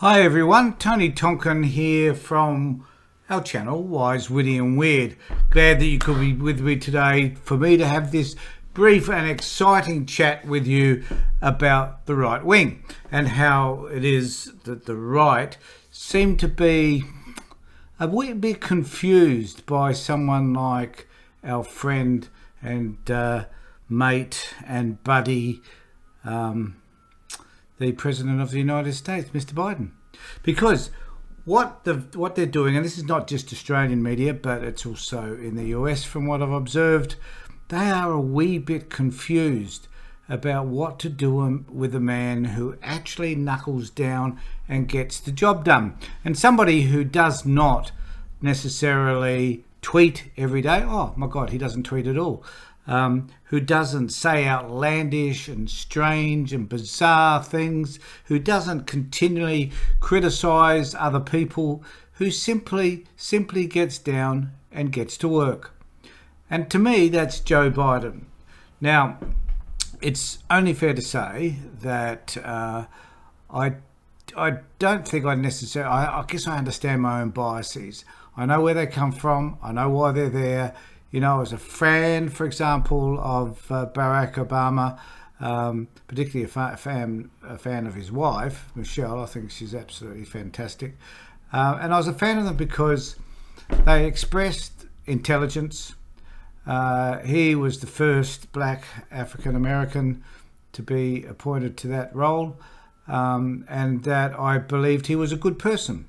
Hi everyone, Tony Tonkin here from our channel, Wise, Witty and Weird. Glad that you could be with me today for me to have this brief and exciting chat with you about the right wing and how it is that the right seem to be a wee bit confused by someone like our friend and mate and buddy, the President of the United States, Mr. Biden. Because what they're doing, and this is not just Australian media, but it's also in the US from what I've observed, they are a wee bit confused about what to do with a man who actually knuckles down and gets the job done. And somebody who does not necessarily tweet every day, oh my God, he doesn't tweet at all, who doesn't say outlandish and strange and bizarre things, who doesn't continually criticize other people, who simply gets down and gets to work. And to me, that's Joe Biden. Now, it's only fair to say that I don't think I necessarily, I guess I understand my own biases. I know where they come from. I know why they're there. You know, I was a fan, for example, of Barack Obama, particularly a fan of his wife, Michelle. I think she's absolutely fantastic. And I was a fan of them because they expressed intelligence. He was the first black African-American to be appointed to that role, and that I believed he was a good person.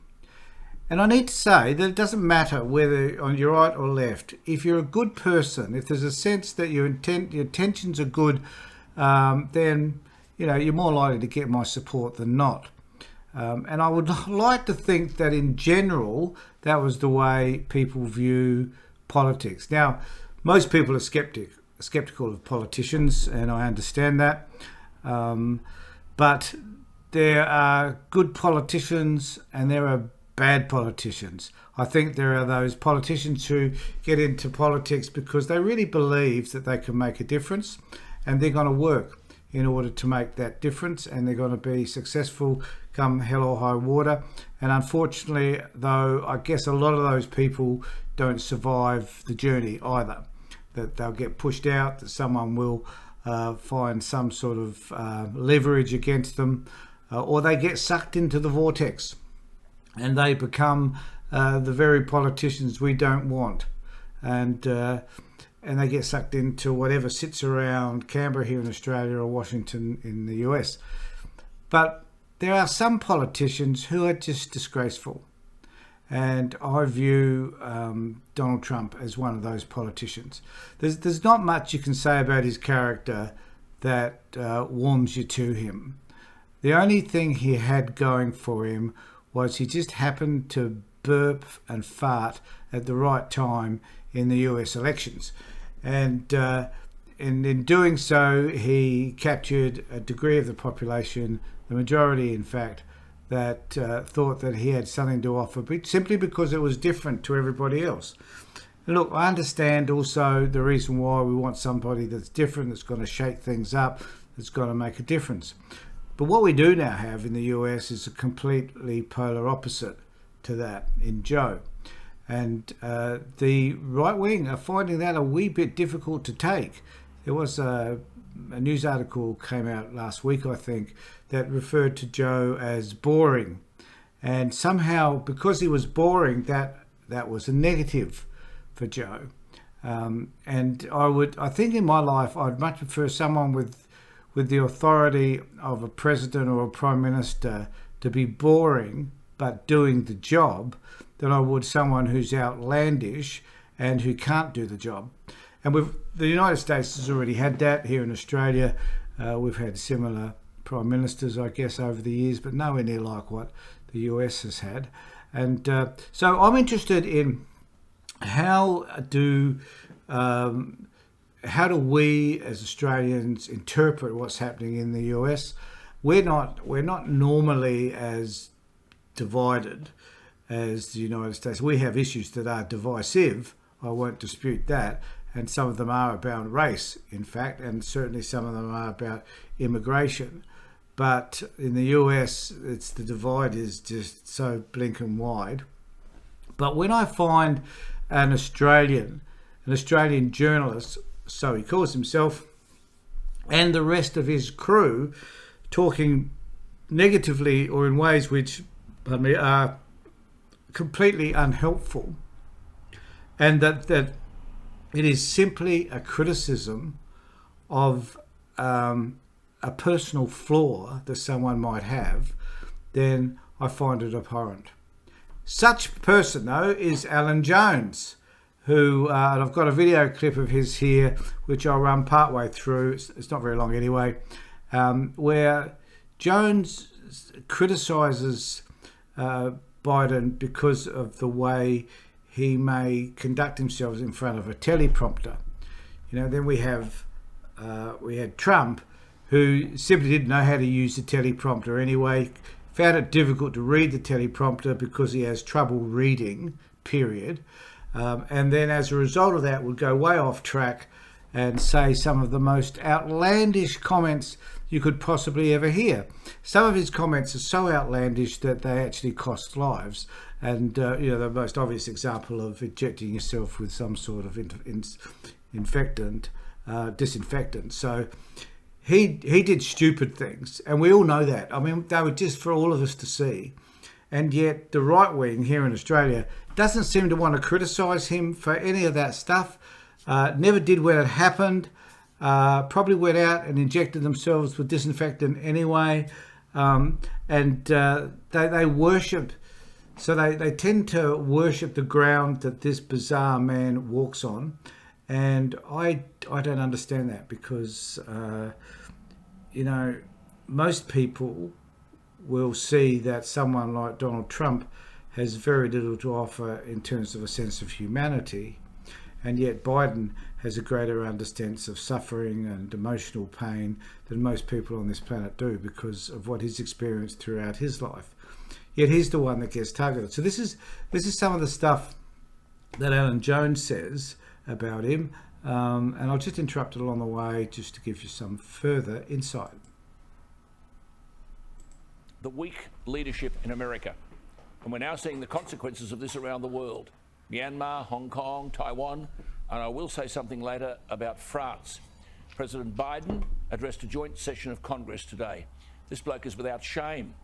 And I need to say that it doesn't matter whether on your right or left. If you're a good person, if there's a sense that your intentions are good, then you're more likely to get my support than not. And I would like to think that in general, that was the way people view politics. Now, most people are skeptical of politicians, and I understand that. But there are good politicians and there are bad politicians. I think there are those politicians who get into politics because they really believe that they can make a difference, and they're going to work in order to make that difference, and they're going to be successful come hell or high water. And unfortunately, though, I guess a lot of those people don't survive the journey either. That they'll get pushed out, that someone will find some sort of leverage against them, or they get sucked into the vortex and they become the very politicians we don't want, and they get sucked into whatever sits around Canberra here in Australia or Washington in the US. But there are some politicians who are just disgraceful, and I view Donald Trump as one of those politicians. There's not much you can say about his character that warms you to him. The only thing he had going for him was he just happened to burp and fart at the right time in the US elections. And in doing so, he captured a degree of the population, the majority in fact, that thought that he had something to offer, but simply because it was different to everybody else. And look, I understand also the reason why we want somebody that's different, that's going to shake things up, that's going to make a difference. But what we do now have in the US is a completely polar opposite to that in Joe. And the right wing are finding that a wee bit difficult to take. There was a news article came out last week, I think, that referred to Joe as boring. And somehow, because he was boring, that was a negative for Joe. And I think in my life, I'd much prefer someone with the authority of a president or a prime minister to be boring but doing the job than I would someone who's outlandish and who can't do the job. And the United States has already had that. Here in Australia, we've had similar prime ministers, I guess, over the years, but nowhere near like what the US has had. And so I'm interested in how do we as Australians interpret what's happening in the US? We're not normally as divided as the United States. We have issues that are divisive. I won't dispute that. And some of them are about race, in fact, and certainly some of them are about immigration. but in the US, the divide is just so blink and wide. But when I find an Australian journalist, so he calls himself, and the rest of his crew talking negatively or in ways which, are completely unhelpful, and that it is simply a criticism of a personal flaw that someone might have, then I find it abhorrent. Such person, though, is Alan Jones, who, and I've got a video clip of his here, which I'll run partway through. It's not very long anyway, where Jones criticises Biden because of the way he may conduct himself in front of a teleprompter. Then we had Trump, who simply didn't know how to use the teleprompter anyway, found it difficult to read the teleprompter because he has trouble reading, period. And then as a result of that would go way off track and say some of the most outlandish comments you could possibly ever hear. Some of his comments are so outlandish that they actually cost lives. And, the most obvious example of injecting yourself with some sort of disinfectant. So he did stupid things, and we all know that. I mean, they were just for all of us to see. And yet the right wing here in Australia doesn't seem to want to criticise him for any of that stuff. Never did when it happened. Probably went out and injected themselves with disinfectant anyway. And they worship. So they tend to worship the ground that this bizarre man walks on. And I don't understand that because, most people will see that someone like Donald Trump has very little to offer in terms of a sense of humanity, and yet Biden has a greater understanding of suffering and emotional pain than most people on this planet do because of what he's experienced throughout his life. Yet he's the one that gets targeted. So this is some of the stuff that Alan Jones says about him, and I'll just interrupt it along the way just to give you some further insight. The weak leadership in America. And we're now seeing the consequences of this around the world. Myanmar, Hong Kong, Taiwan, and I will say something later about France. President Biden addressed a joint session of Congress today. This bloke is without shame.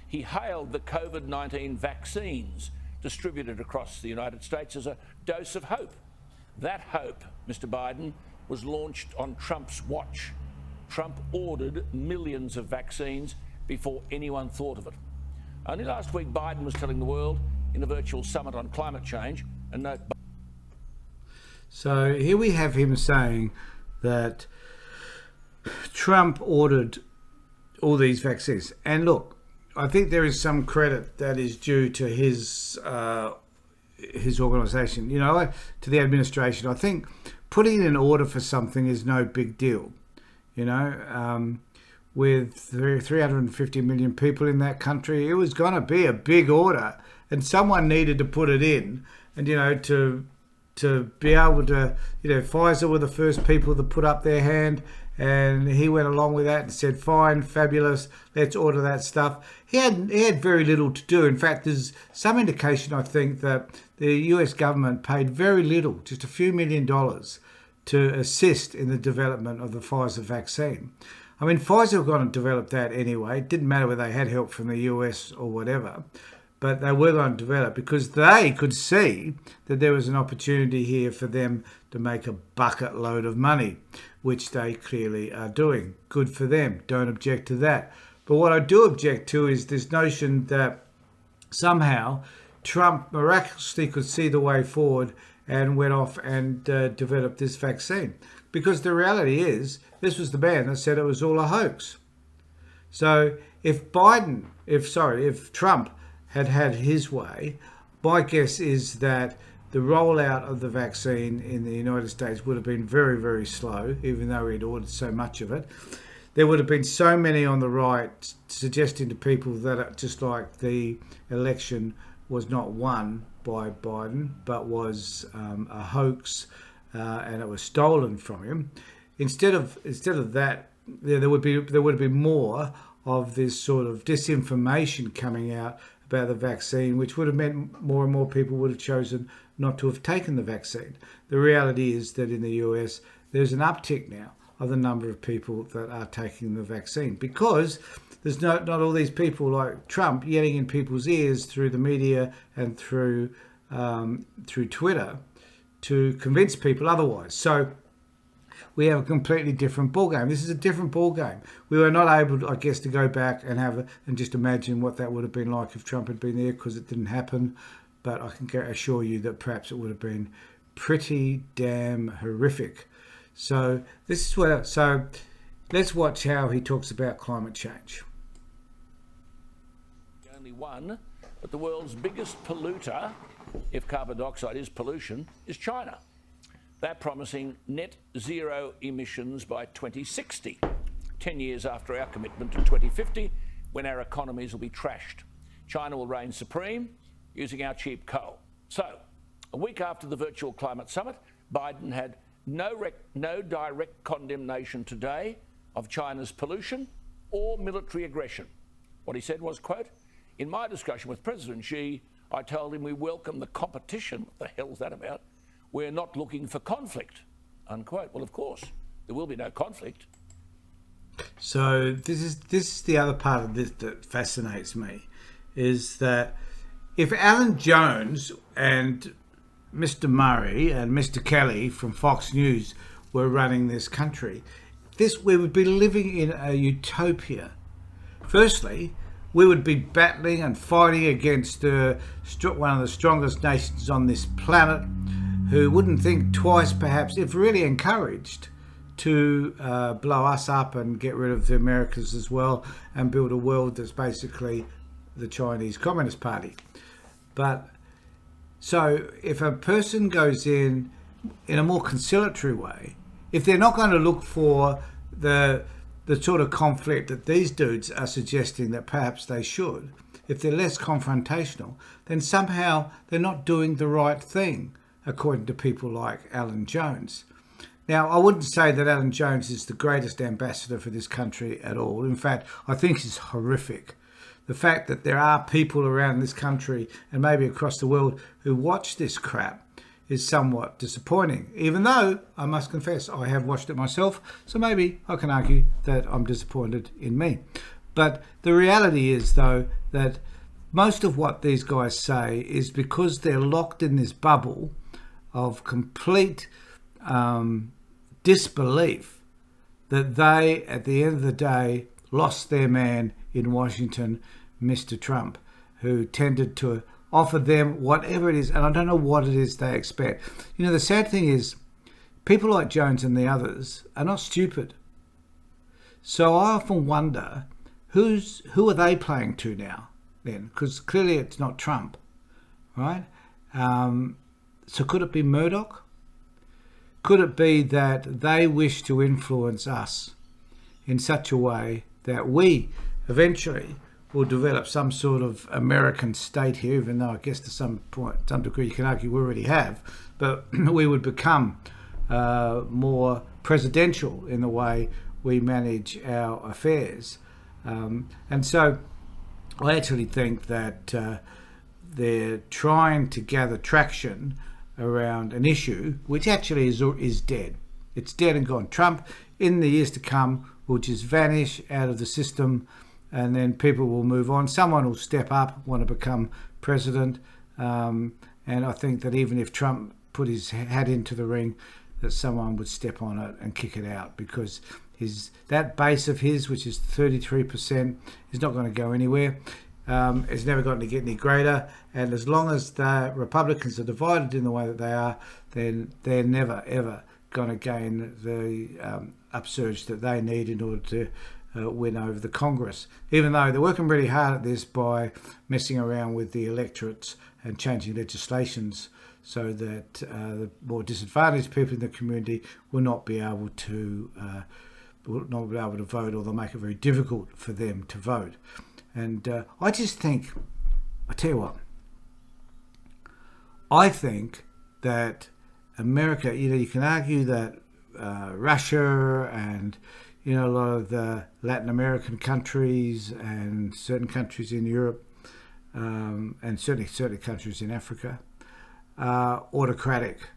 He hailed the COVID-19 vaccines distributed across the United States as a dose of hope. That hope, Mr. Biden, was launched on Trump's watch. Trump ordered millions of vaccines before anyone thought of it. Only last week, Biden was telling the world in a virtual summit on climate change, and note. So here we have him saying that Trump ordered all these vaccines. And look, I think there is some credit that is due to his organisation, to the administration. I think putting in an order for something is no big deal, with 350 million people in that country, it was going to be a big order, and someone needed to put it in. And to be able to, Pfizer were the first people to put up their hand, and he went along with that and said, fine, fabulous, let's order that stuff. He had very little to do. In fact, there's some indication, I think, that the US government paid very little, just a few $1 million, to assist in the development of the Pfizer vaccine. I mean, Pfizer were going to develop that anyway. It didn't matter whether they had help from the US or whatever, but they were going to develop because they could see that there was an opportunity here for them to make a bucket load of money, which they clearly are doing. Good for them. Don't object to that. But what I do object to is this notion that somehow Trump miraculously could see the way forward and went off and developed this vaccine. Because the reality is, this was the man that said it was all a hoax. So if Trump had his way, my guess is that the rollout of the vaccine in the United States would have been very, very slow, even though he'd ordered so much of it. There would have been so many on the right suggesting to people that just like the election was not won by Biden, but was a hoax, and it was stolen from him. Instead of that, there would have been more of this sort of disinformation coming out about the vaccine, which would have meant more and more people would have chosen not to have taken the vaccine. The reality is that in the US, there's an uptick now of the number of people that are taking the vaccine, because there's not all these people like Trump yelling in people's ears through the media and through Twitter to convince people otherwise. So we have a completely different ballgame. This is a different ballgame. We were not able, I guess, to go back and just imagine what that would have been like if Trump had been there, because it didn't happen. But I can assure you that perhaps it would have been pretty damn horrific. So let's watch how he talks about climate change. Only one, but the world's biggest polluter, if carbon dioxide is pollution, is China. They're promising net zero emissions by 2060, 10 years after our commitment to 2050, when our economies will be trashed. China will reign supreme using our cheap coal. So, a week after the virtual climate summit, Biden had no direct condemnation today of China's pollution or military aggression. What he said was, quote, "In my discussion with President Xi, I told him we welcome the competition." What the hell's that about? "We're not looking for conflict," unquote. Well, of course, there will be no conflict. So this is the other part of this that fascinates me, is that if Alan Jones and Mr. Murray and Mr. Kelly from Fox News were running this country, we would be living in a utopia. Firstly, we would be battling and fighting against one of the strongest nations on this planet, who wouldn't think twice, perhaps, if really encouraged, to blow us up and get rid of the Americas as well, and build a world that's basically the Chinese Communist Party. But so if a person goes in a more conciliatory way, if they're not going to look for the sort of conflict that these dudes are suggesting that perhaps they should, if they're less confrontational, then somehow they're not doing the right thing, according to people like Alan Jones. Now, I wouldn't say that Alan Jones is the greatest ambassador for this country at all. In fact, I think he's horrific. The fact that there are people around this country and maybe across the world who watch this crap is somewhat disappointing, even though I must confess I have watched it myself, so maybe I can argue that I'm disappointed in me. But the reality is, though, that most of what these guys say is because they're locked in this bubble of complete disbelief that they, at the end of the day, lost their man in Washington, Mr. Trump, who tended to offer them whatever it is, and I don't know what it is they expect. You know, the sad thing is, people like Jones and the others are not stupid. So I often wonder, who are they playing to now, then? Because clearly it's not Trump, right? So could it be Murdoch? Could it be that they wish to influence us in such a way that we eventually will develop some sort of American state here, even though I guess to some degree you can argue we already have, but we would become more presidential in the way we manage our affairs. And so I actually think that they're trying to gather traction around an issue which actually is dead. It's dead and gone. Trump, in the years to come, will just vanish out of the system, and then people will move on. Someone will step up, want to become president, and I think that even if Trump put his hat into the ring, that someone would step on it and kick it out, because that base of his, which is 33%, is not going to go anywhere. It's never going to get any greater, and as long as the Republicans are divided in the way that they are, then they're never ever going to gain the upsurge that they need in order to win over the Congress, even though they're working really hard at this by messing around with the electorates and changing legislations so that the more disadvantaged people in the community will not be able to vote, or they'll make it very difficult for them to vote. And I just think, I tell you what, I think that America, you can argue that Russia and a lot of the Latin American countries and certain countries in Europe, and certainly countries in Africa, are autocratic.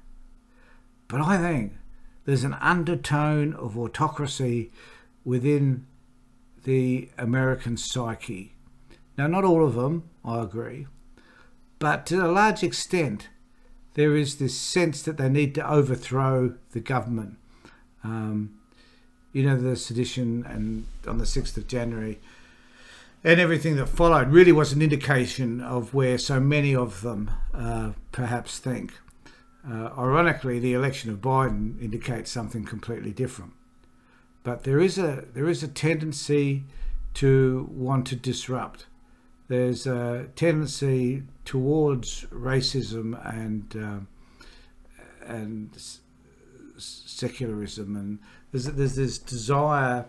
But I think there's an undertone of autocracy within the American psyche. Now, not all of them, I agree, but to a large extent, there is this sense that they need to overthrow the government. The sedition and on the 6th of January and everything that followed really was an indication of where so many of them perhaps think. Ironically, the election of Biden indicates something completely different. But there is a tendency to want to disrupt. There's a tendency towards racism and secularism, and there's this desire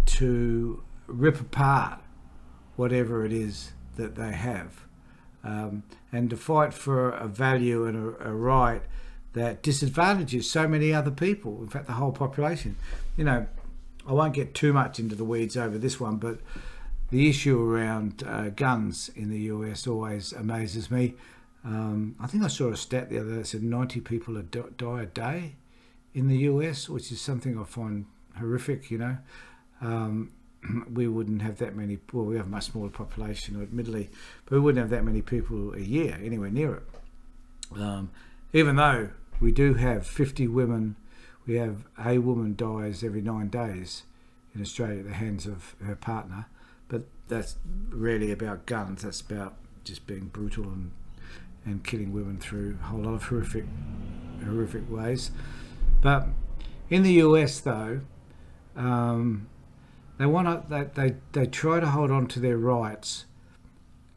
to rip apart whatever it is that they have, and to fight for a value and a right that disadvantages so many other people, in fact the whole population. I won't get too much into the weeds over this one, but the issue around guns in the US always amazes me. I think I saw a stat the other day that said 90 people die a day in the US, which is something I find horrific. We wouldn't have that many, well, we have a much smaller population, admittedly, but we wouldn't have that many people a year anywhere near it. Even though we do have 50 women, we have a woman dies every 9 days in Australia at the hands of her partner, but that's rarely about guns. That's about just being brutal and killing women through a whole lot of horrific ways. But in the US, though, they try to hold on to their rights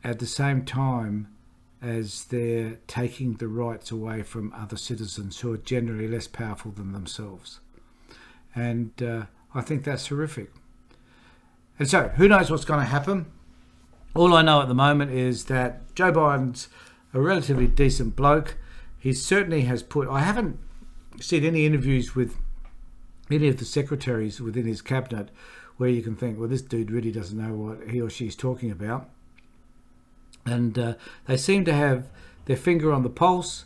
at the same time as they're taking the rights away from other citizens who are generally less powerful than themselves. And I think that's horrific. And so, who knows what's going to happen? All I know at the moment is that Joe Biden's a relatively decent bloke. He certainly has I haven't seen any interviews with any of the secretaries within his cabinet where you can think, well, this dude really doesn't know what he or she's talking about. And they seem to have their finger on the pulse.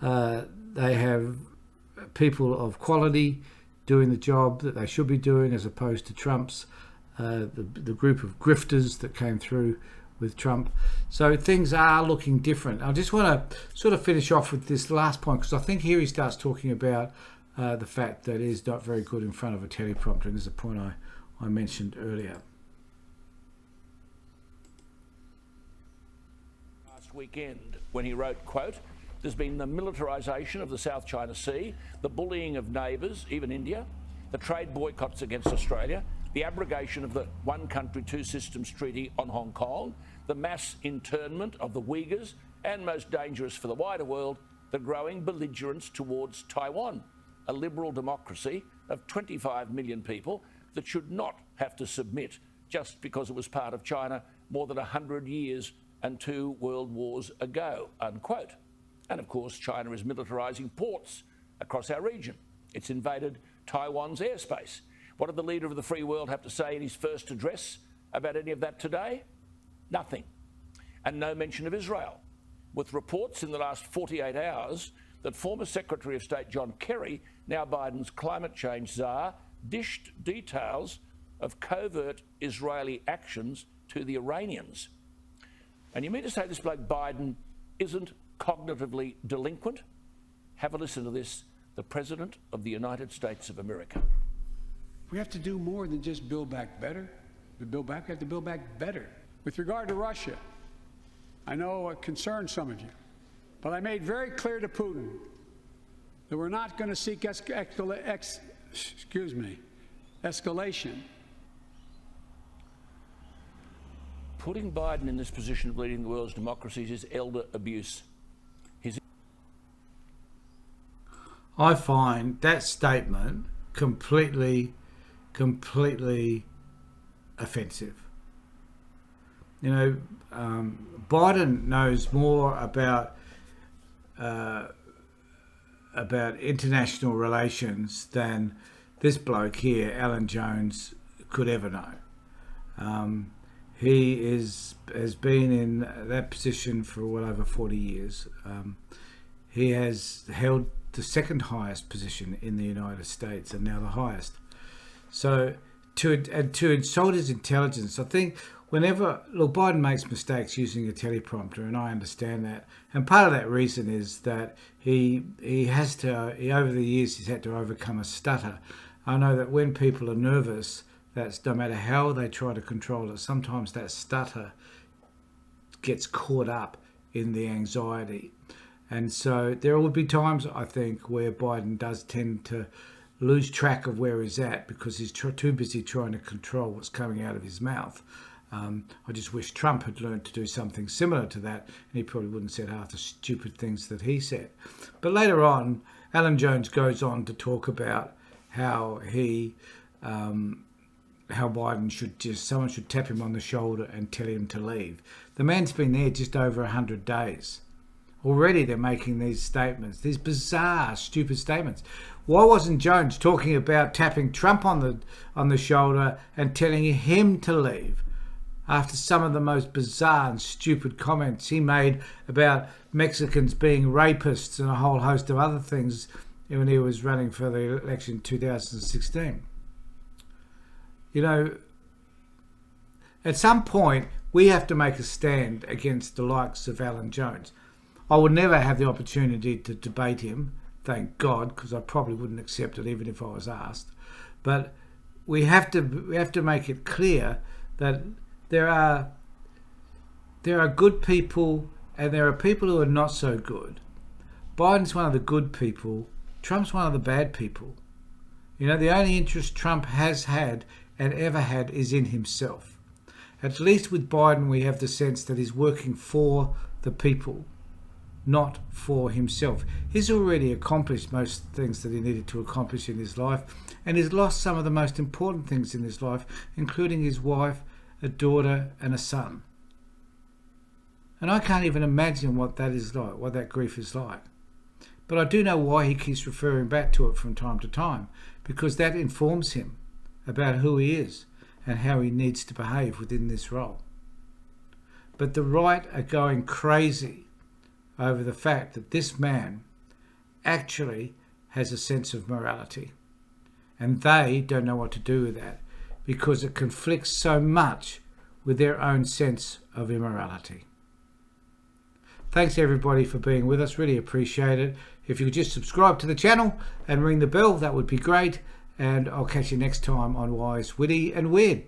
They have people of quality doing the job that they should be doing, as opposed to Trump's, the group of grifters that came through with Trump. So things are looking different. I just want to sort of finish off with this last point, because I think here he starts talking about the fact that he's not very good in front of a teleprompter, and this is a point I mentioned earlier. Weekend when he wrote, quote, "There's been the militarisation of the South China Sea, the bullying of neighbours, even India, the trade boycotts against Australia, the abrogation of the One Country, Two Systems Treaty on Hong Kong, the mass internment of the Uyghurs, and most dangerous for the wider world, the growing belligerence towards Taiwan, a liberal democracy of 25 million people that should not have to submit just because it was part of China more than 100 years and 2 world wars ago," unquote. And of course, China is militarising ports across our region. It's invaded Taiwan's airspace. What did the leader of the free world have to say in his first address about any of that today? Nothing. And no mention of Israel, with reports in the last 48 hours that former Secretary of State John Kerry, now Biden's climate change czar, dished details of covert Israeli actions to the Iranians. And you mean to say this bloke Biden isn't cognitively delinquent? Have a listen to this, the President of the United States of America. We have to do more than just build back better. We have to build back better. With regard to Russia, I know it concerns some of you, but I made very clear to Putin that we're not going to seek escalation. Putting Biden in this position of leading the world's democracies is elder abuse. I find that statement completely offensive. Biden knows more about international relations than this bloke here, Alan Jones, could ever know. He has been in that position for well over 40 years. He has held the second highest position in the United States, and now the highest. So to insult his intelligence, I think whenever Biden makes mistakes using a teleprompter, and I understand that, and part of that reason is that he over the years he's had to overcome a stutter. I know that when people are nervous, that's no matter how they try to control it, sometimes that stutter gets caught up in the anxiety. And so there will be times, I think, where Biden does tend to lose track of where he's at because he's too busy trying to control what's coming out of his mouth. I just wish Trump had learned to do something similar to that, and he probably wouldn't have said half the stupid things that he said. But later on, Alan Jones goes on to talk about how someone should tap him on the shoulder and tell him to leave. The man's been there just over 100 days. Already they're making these statements, these bizarre, stupid statements. Why wasn't Jones talking about tapping Trump on the shoulder and telling him to leave after some of the most bizarre and stupid comments he made about Mexicans being rapists and a whole host of other things when he was running for the election in 2016? You know, at some point, we have to make a stand against the likes of Alan Jones. I would never have the opportunity to debate him, thank God, because I probably wouldn't accept it even if I was asked. But we have to make it clear that there are good people and there are people who are not so good. Biden's one of the good people. Trump's one of the bad people. You know, the only interest Trump has had and ever had is in himself. At least with Biden, we have the sense that he's working for the people, not for himself. He's already accomplished most things that he needed to accomplish in his life, and he's lost some of the most important things in his life, including his wife, a daughter, and a son. And I can't even imagine what that is like, what that grief is like. But I do know why he keeps referring back to it from time to time, because that informs him about who he is and how he needs to behave within this role. But the right are going crazy over the fact that this man actually has a sense of morality, and they don't know what to do with that because it conflicts so much with their own sense of immorality. Thanks everybody for being with us, really appreciate it. If you could just subscribe to the channel and ring the bell, that would be great, and I'll catch you next time on Wise, Witty and Weird.